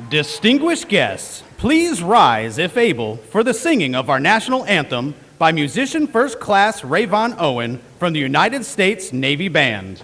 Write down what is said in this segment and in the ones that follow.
Distinguished guests, please rise, if able, for the singing of our national anthem by musician First Class Rayvon Owen from the United States Navy Band.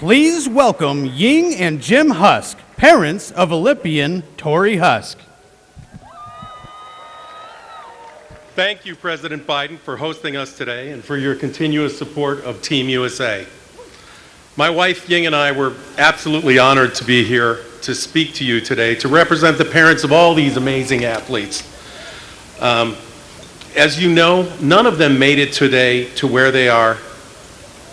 Please welcome Ying and Jim Husk, parents of Olympian Tori Husk. Thank you, President Biden, for hosting us today and for your continuous support of Team USA. My wife Ying and I were absolutely honored to be here to speak to you today, to represent the parents of all these amazing athletes. As you know, none of them made it today to where they are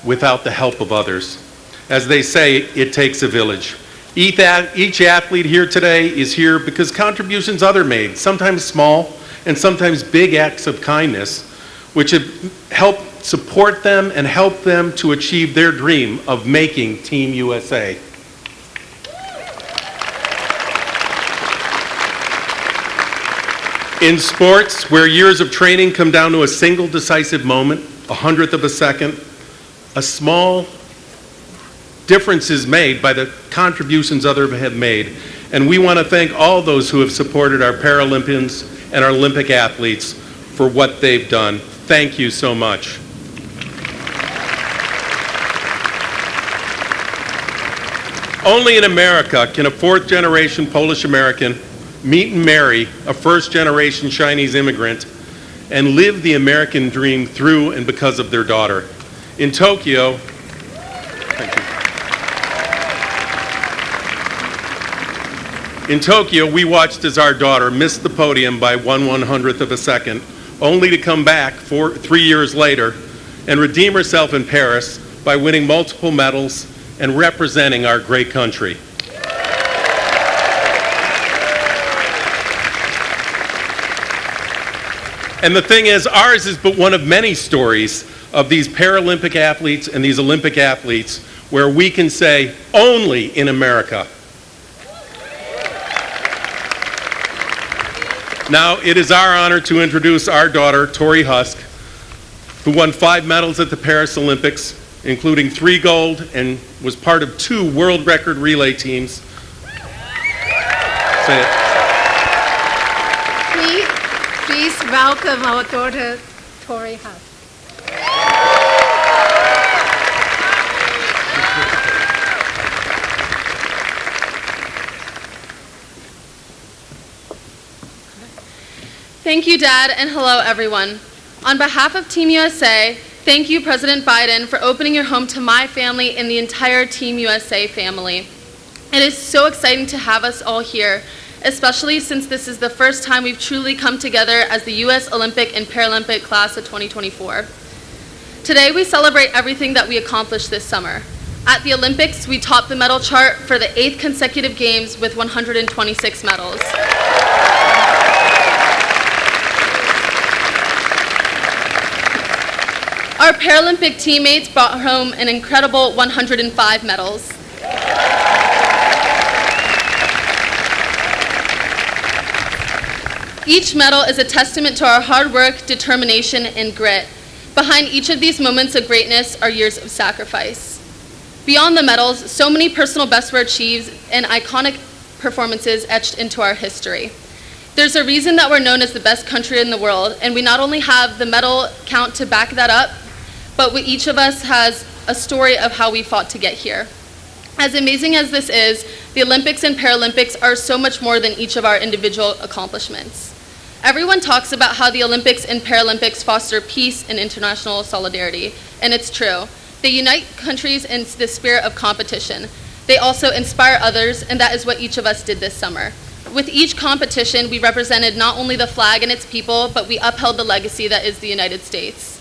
without the help of others. As they say, it takes a village. Each athlete here today is here because contributions others made, sometimes small and sometimes big acts of kindness, which have helped support them and help them to achieve their dream of making Team USA. In sports, where years of training come down to a single decisive moment, 100th of a second, a small difference is made by the contributions others have made. And we want to thank all those who have supported our Paralympians and our Olympic athletes for what they've done. Thank you so much. Only in America can a fourth-generation Polish American meet and marry a first-generation Chinese immigrant and live the American dream through and because of their daughter. In Tokyo, we watched as our daughter missed the podium by 1/100th of a second, only to come back 3 years later and redeem herself in Paris by winning multiple medals and representing our great country. And the thing is, ours is but one of many stories of these Paralympic athletes and these Olympic athletes where we can say, only in America. Now, it is our honor to introduce our daughter, Tori Husk, who won 5 medals at the Paris Olympics, including 3 gold, and was part of 2 world record relay teams. Say it. Please welcome our daughter, Tori Husk. Thank you, Dad, and hello, everyone. On behalf of Team USA, thank you, President Biden, for opening your home to my family and the entire Team USA family. It is so exciting to have us all here, especially since this is the first time we've truly come together as the U.S. Olympic and Paralympic class of 2024. Today, we celebrate everything that we accomplished this summer. At the Olympics, we topped the medal chart for the 8th consecutive games with 126 medals. Our Paralympic teammates brought home an incredible 105 medals. Each medal is a testament to our hard work, determination, and grit. Behind each of these moments of greatness are years of sacrifice. Beyond the medals, so many personal bests were achieved and iconic performances etched into our history. There's a reason that we're known as the best country in the world, and we not only have the medal count to back that up, but each of us has a story of how we fought to get here. As amazing as this is, the Olympics and Paralympics are so much more than each of our individual accomplishments. Everyone talks about how the Olympics and Paralympics foster peace and international solidarity, and it's true. They unite countries in the spirit of competition. They also inspire others, and that is what each of us did this summer. With each competition, we represented not only the flag and its people, but we upheld the legacy that is the United States.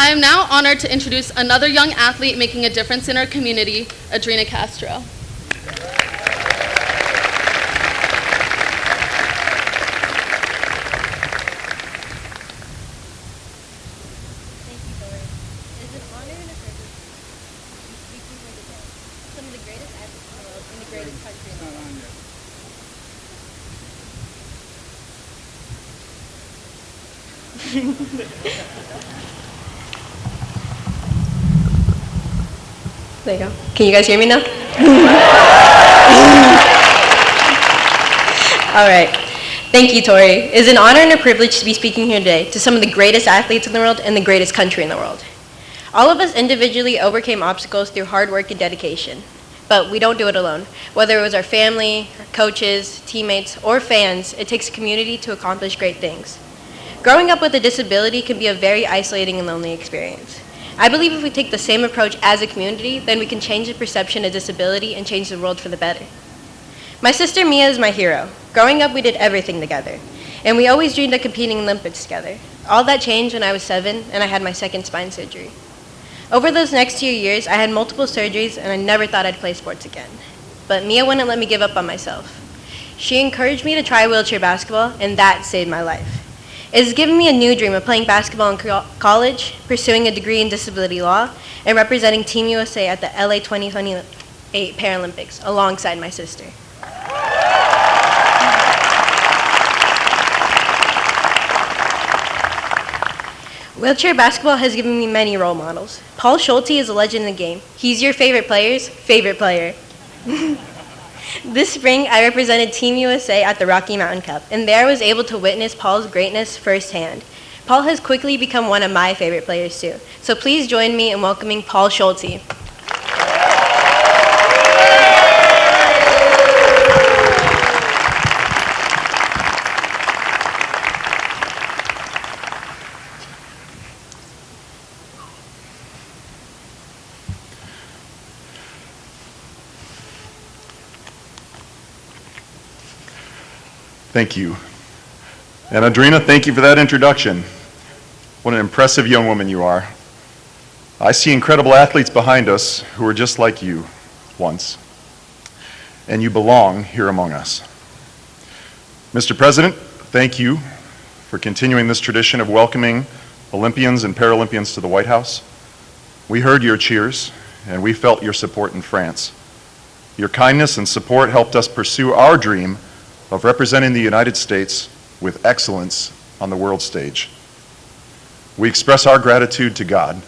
I am now honored to introduce another young athlete making a difference in our community, Adrina Castro. Thank you, Dory. It is an honor and a privilege to be speaking here today. Some of the greatest athletes in the world and the greatest country in the world. There you go. Can you guys hear me now? All right. Thank you, Tori. It is an honor and a privilege to be speaking here today to some of the greatest athletes in the world and the greatest country in the world. All of us individually overcame obstacles through hard work and dedication, but we don't do it alone. Whether it was our family, our coaches, teammates, or fans, it takes a community to accomplish great things. Growing up with a disability can be a very isolating and lonely experience. I believe if we take the same approach as a community, then we can change the perception of disability and change the world for the better. My sister Mia is my hero. Growing up, we did everything together, and we always dreamed of competing in Olympics together. All that changed when I was 7 and I had my second spine surgery. Over those next 2 years, I had multiple surgeries and I never thought I'd play sports again. But Mia wouldn't let me give up on myself. She encouraged me to try wheelchair basketball, and that saved my life. It has given me a new dream of playing basketball in college, pursuing a degree in disability law, and representing Team USA at the LA 2028 Paralympics alongside my sister. Wheelchair basketball has given me many role models. Paul Schulte is a legend in the game. He's your favorite player's favorite player. This spring, I represented Team USA at the Rocky Mountain Cup, and there I was able to witness Paul's greatness firsthand. Paul has quickly become one of my favorite players too. So please join me in welcoming Paul Schulte. Thank you. And Adrina, thank you for that introduction. What an impressive young woman you are. I see incredible athletes behind us who were just like you once. and you belong here among us. Mr. President, thank you for continuing this tradition of welcoming Olympians and Paralympians to the White House. We heard your cheers, and we felt your support in France. Your kindness and support helped us pursue our dream of representing the United States with excellence on the world stage. We express our gratitude to God,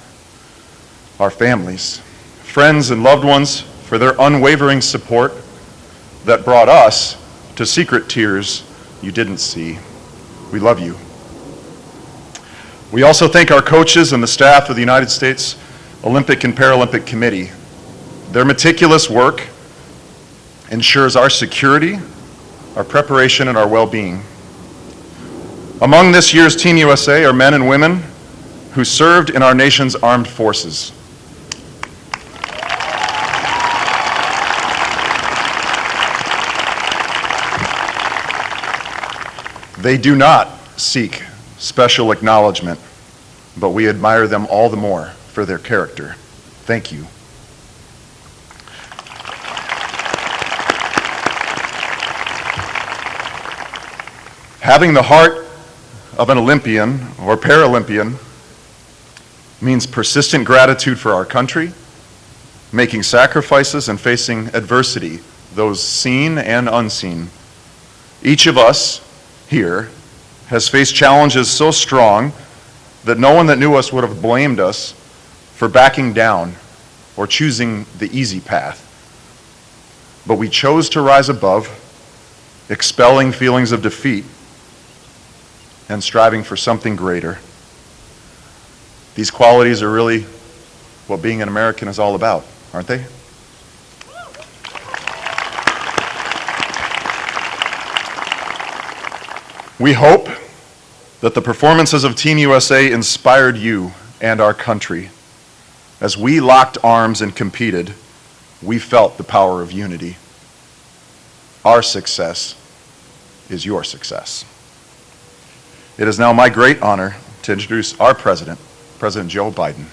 our families, friends, and loved ones for their unwavering support that brought us to secret tears you didn't see. We love you. We also thank our coaches and the staff of the United States Olympic and Paralympic Committee. Their meticulous work ensures our security, our preparation, and our well-being. Among this year's Team USA are men and women who served in our nation's armed forces. They do not seek special acknowledgement, but we admire them all the more for their character. Thank you. Having the heart of an Olympian or Paralympian means persistent gratitude for our country, making sacrifices and facing adversity, those seen and unseen. Each of us here has faced challenges so strong that no one that knew us would have blamed us for backing down or choosing the easy path. But we chose to rise above, expelling feelings of defeat and striving for something greater. These qualities are really what being an American is all about, aren't they? We hope that the performances of Team USA inspired you and our country. As we locked arms and competed, we felt the power of unity. Our success is your success. It is now my great honor to introduce our President, President Joe Biden.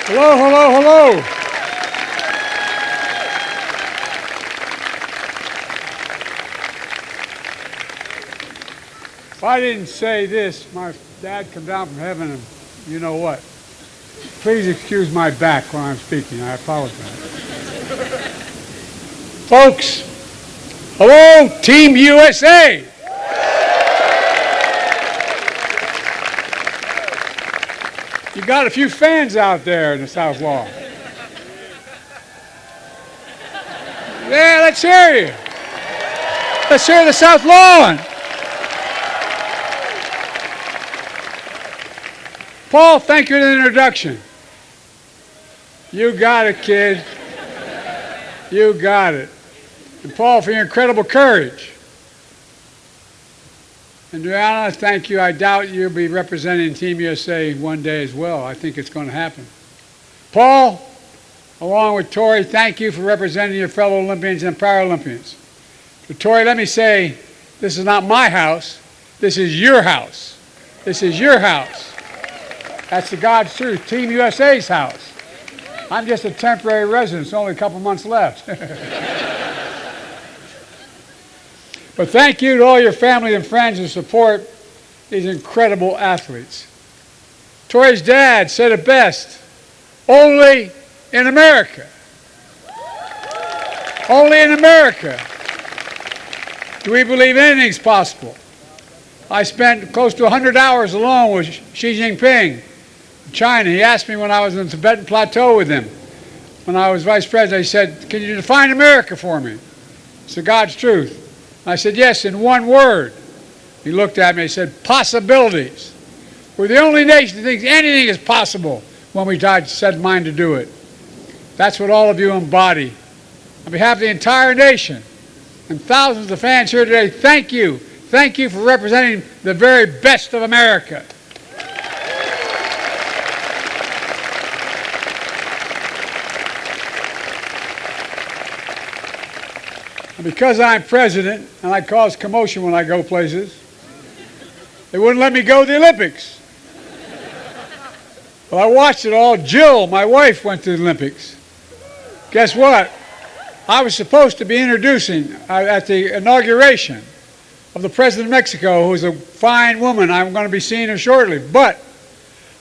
Hello, hello, hello. If I didn't say this, my dad come down from heaven and you know what. Please excuse my back when I'm speaking. I apologize. Folks, hello, Team USA. You got a few fans out there in the South Lawn. Yeah, let's hear you. Let's hear the South Lawn. Paul, thank you for the introduction. You got it, kid. You got it. And Paul, for your incredible courage. And Brianna, thank you. I doubt you'll be representing Team USA one day as well. I think it's going to happen. Paul, along with Tori, thank you for representing your fellow Olympians and Paralympians. But Tori, let me say, this is not my house. This is your house. This is your house. That's the God's truth. Team USA's house. I'm just a temporary resident. It's only a couple months left. But thank you to all your family and friends who support these incredible athletes. Tori's dad said it best, only in America. Only in America do we believe anything's possible. I spent close to 100 hours alone with Xi Jinping in China. He asked me when I was in the Tibetan Plateau with him, when I was vice president, he said, can you define America for me? It's the God's truth. I said, yes, in one word. He looked at me and said, possibilities. We're the only nation that thinks anything is possible when we set mind to do it. That's what all of you embody. On behalf of the entire nation and thousands of fans here today, thank you. Thank you for representing the very best of America. Because I'm president and I cause commotion when I go places, they wouldn't let me go to the Olympics. Well, I watched it all. Jill, my wife, went to the Olympics. Guess what? I was supposed to be introducing at the inauguration of the President of Mexico, who's a fine woman. I'm going to be seeing her shortly. But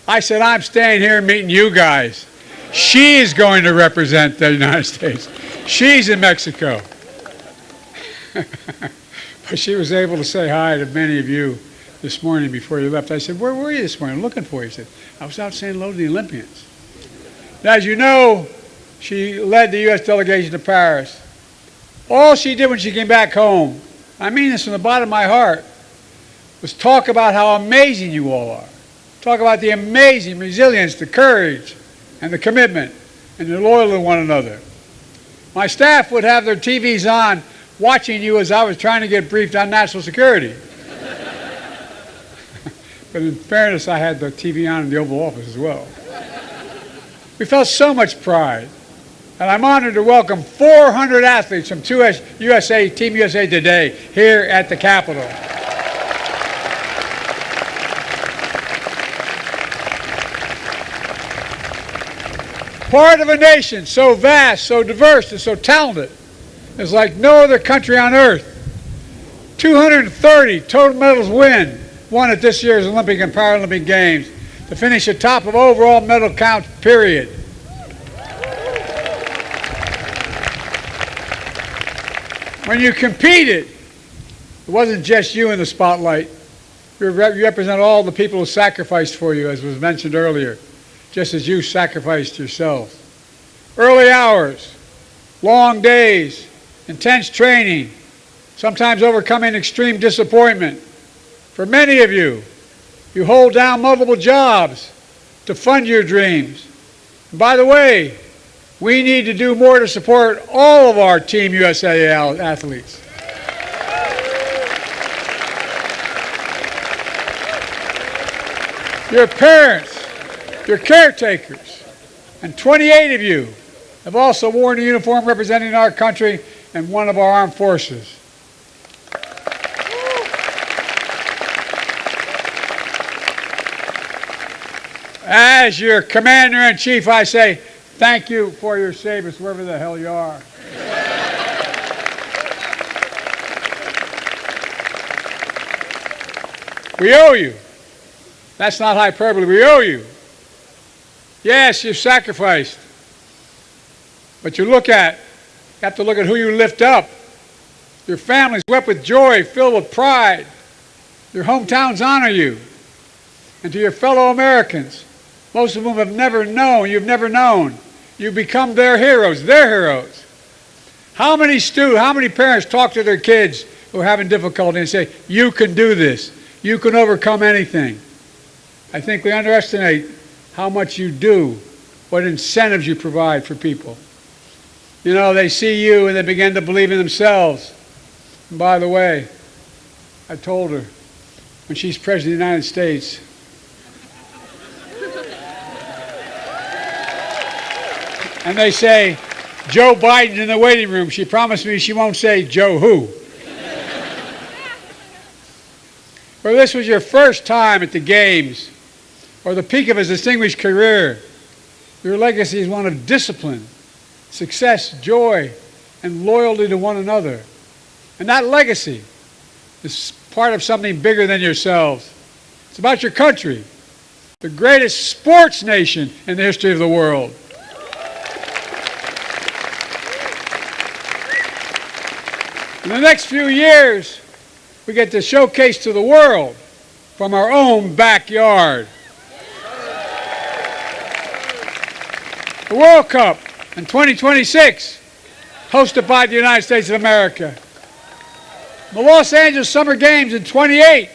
I said, I'm staying here meeting you guys. She's going to represent the United States. She's in Mexico. But she was able to say hi to many of you this morning before you left. I said, where were you this morning? I'm looking for you. He said, I was out saying hello to the Olympians. Now, as you know, she led the U.S. delegation to Paris. All she did when she came back home, I mean this from the bottom of my heart, was talk about how amazing you all are. Talk about the amazing resilience, the courage, and the commitment, and the loyalty to one another. My staff would have their TVs on, watching you as I was trying to get briefed on national security. But in fairness, I had the TV on in the Oval Office as well. We felt so much pride. And I'm honored to welcome 400 athletes from Team USA today here at the Capitol. Part of a nation so vast, so diverse, and so talented is like no other country on earth. 230 total medals won at this year's Olympic and Paralympic Games to finish atop of overall medal count, period. When you competed, it wasn't just you in the spotlight. You represent all the people who sacrificed for you, as was mentioned earlier, just as you sacrificed yourselves. Early hours, long days, intense training, sometimes overcoming extreme disappointment. For many of you, you hold down multiple jobs to fund your dreams. And by the way, we need to do more to support all of our Team USA athletes. Your parents, your caretakers, and 28 of you have also worn a uniform representing our country and one of our armed forces. As your commander-in-chief, I say, thank you for your service, wherever the hell you are. We owe you. That's not hyperbole. We owe you. Yes, you sacrificed. But you have to look at who you lift up. Your families wept with joy, filled with pride. Your hometowns honor you. And to your fellow Americans, most of whom have never known, you've never known, you've become their heroes, How many parents talk to their kids who are having difficulty and say, you can do this, you can overcome anything? I think we underestimate how much you do, what incentives you provide for people. You know, they see you and they begin to believe in themselves. And by the way, I told her, when she's President of the United States, and they say, Joe Biden in the waiting room, she promised me she won't say Joe who. Well, this was your first time at the Games, or the peak of his distinguished career. Your legacy is one of discipline, success, joy, and loyalty to one another. And that legacy is part of something bigger than yourselves. It's about your country, the greatest sports nation in the history of the world. In the next few years, we get to showcase to the world from our own backyard. The World Cup in 2026, hosted by the United States of America. The Los Angeles Summer Games in 28.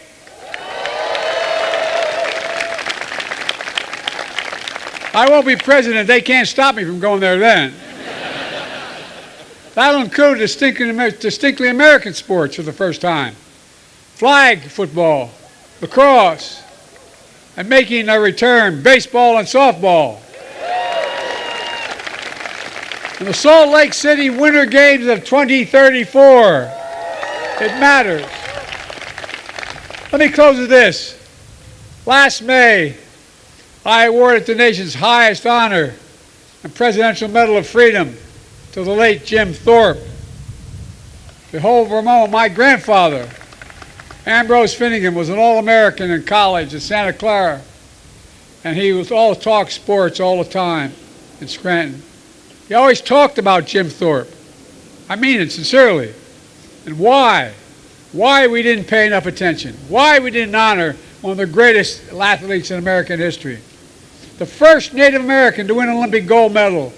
I won't be president. They can't stop me from going there then. That'll include distinctly American sports for the first time. Flag football, lacrosse, and making a return, baseball and softball. And the Salt Lake City Winter Games of 2034. It matters. Let me close with this. Last May, I awarded the nation's highest honor, the Presidential Medal of Freedom, to the late Jim Thorpe. Behold, for a moment, my grandfather, Ambrose Finnegan, was an All-American in college at Santa Clara, and he was all talk sports all the time in Scranton. He always talked about Jim Thorpe. I mean it sincerely. And why we didn't pay enough attention, why we didn't honor one of the greatest athletes in American history. The first Native American to win an Olympic gold medal,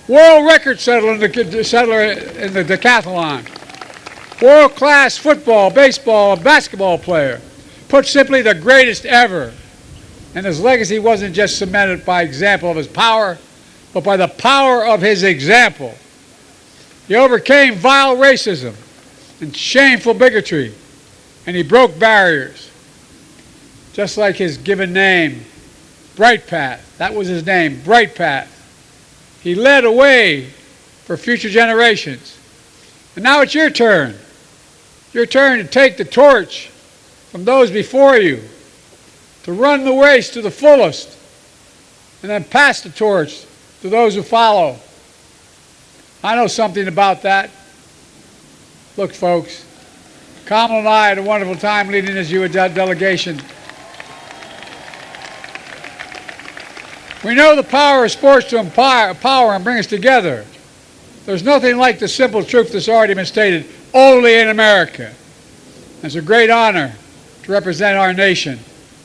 world record settler in the decathlon, world-class football, baseball, and basketball player. Put simply, the greatest ever. And his legacy wasn't just cemented by example of his power, but by the power of his example. He overcame vile racism and shameful bigotry, and he broke barriers. Just like his given name, Bright Path. That was his name, Bright Path. He led a way for future generations. And now it's your turn. Your turn to take the torch from those before you, to run the race to the fullest, and then pass the torch to those who follow. I know something about that. Look, folks, Kamal and I had a wonderful time leading this U.S. delegation. We know the power of sports to empower and bring us together. There's nothing like the simple truth that's already been stated, only in America. It's a great honor to represent our nation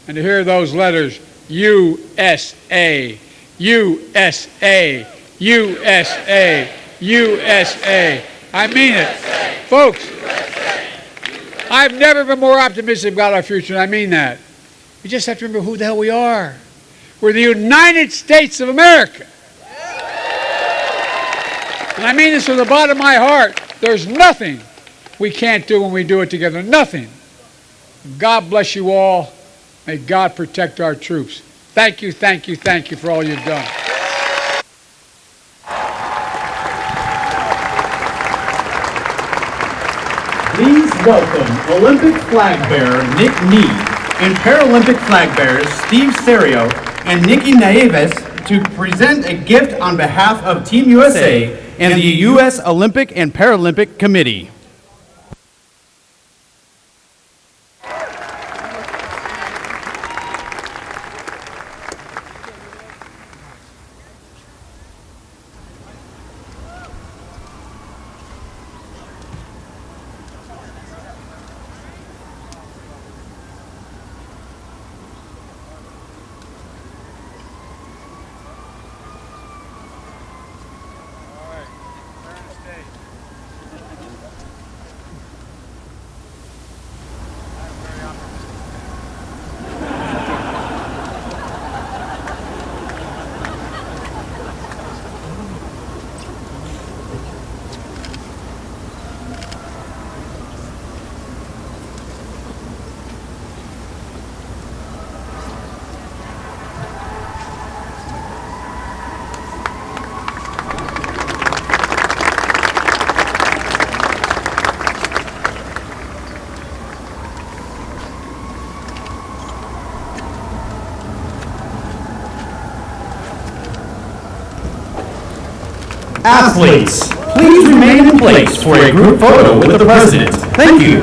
and to hear those letters, USA, USA, USA, USA. I mean it. Folks, I've never been more optimistic about our future, and I mean that. We just have to remember who the hell we are. We're the United States of America. And I mean this from the bottom of my heart. There's nothing we can't do when we do it together. Nothing. God bless you all. May God protect our troops. Thank you, thank you, thank you for all you've done. Please welcome Olympic flag bearer Nick Nee and Paralympic flag bearers Steve Serio and Nikki Nieves to present a gift on behalf of Team USA and the U.S. Olympic and Paralympic Committee. Athletes, please remain in place for a group photo with the President. Thank you.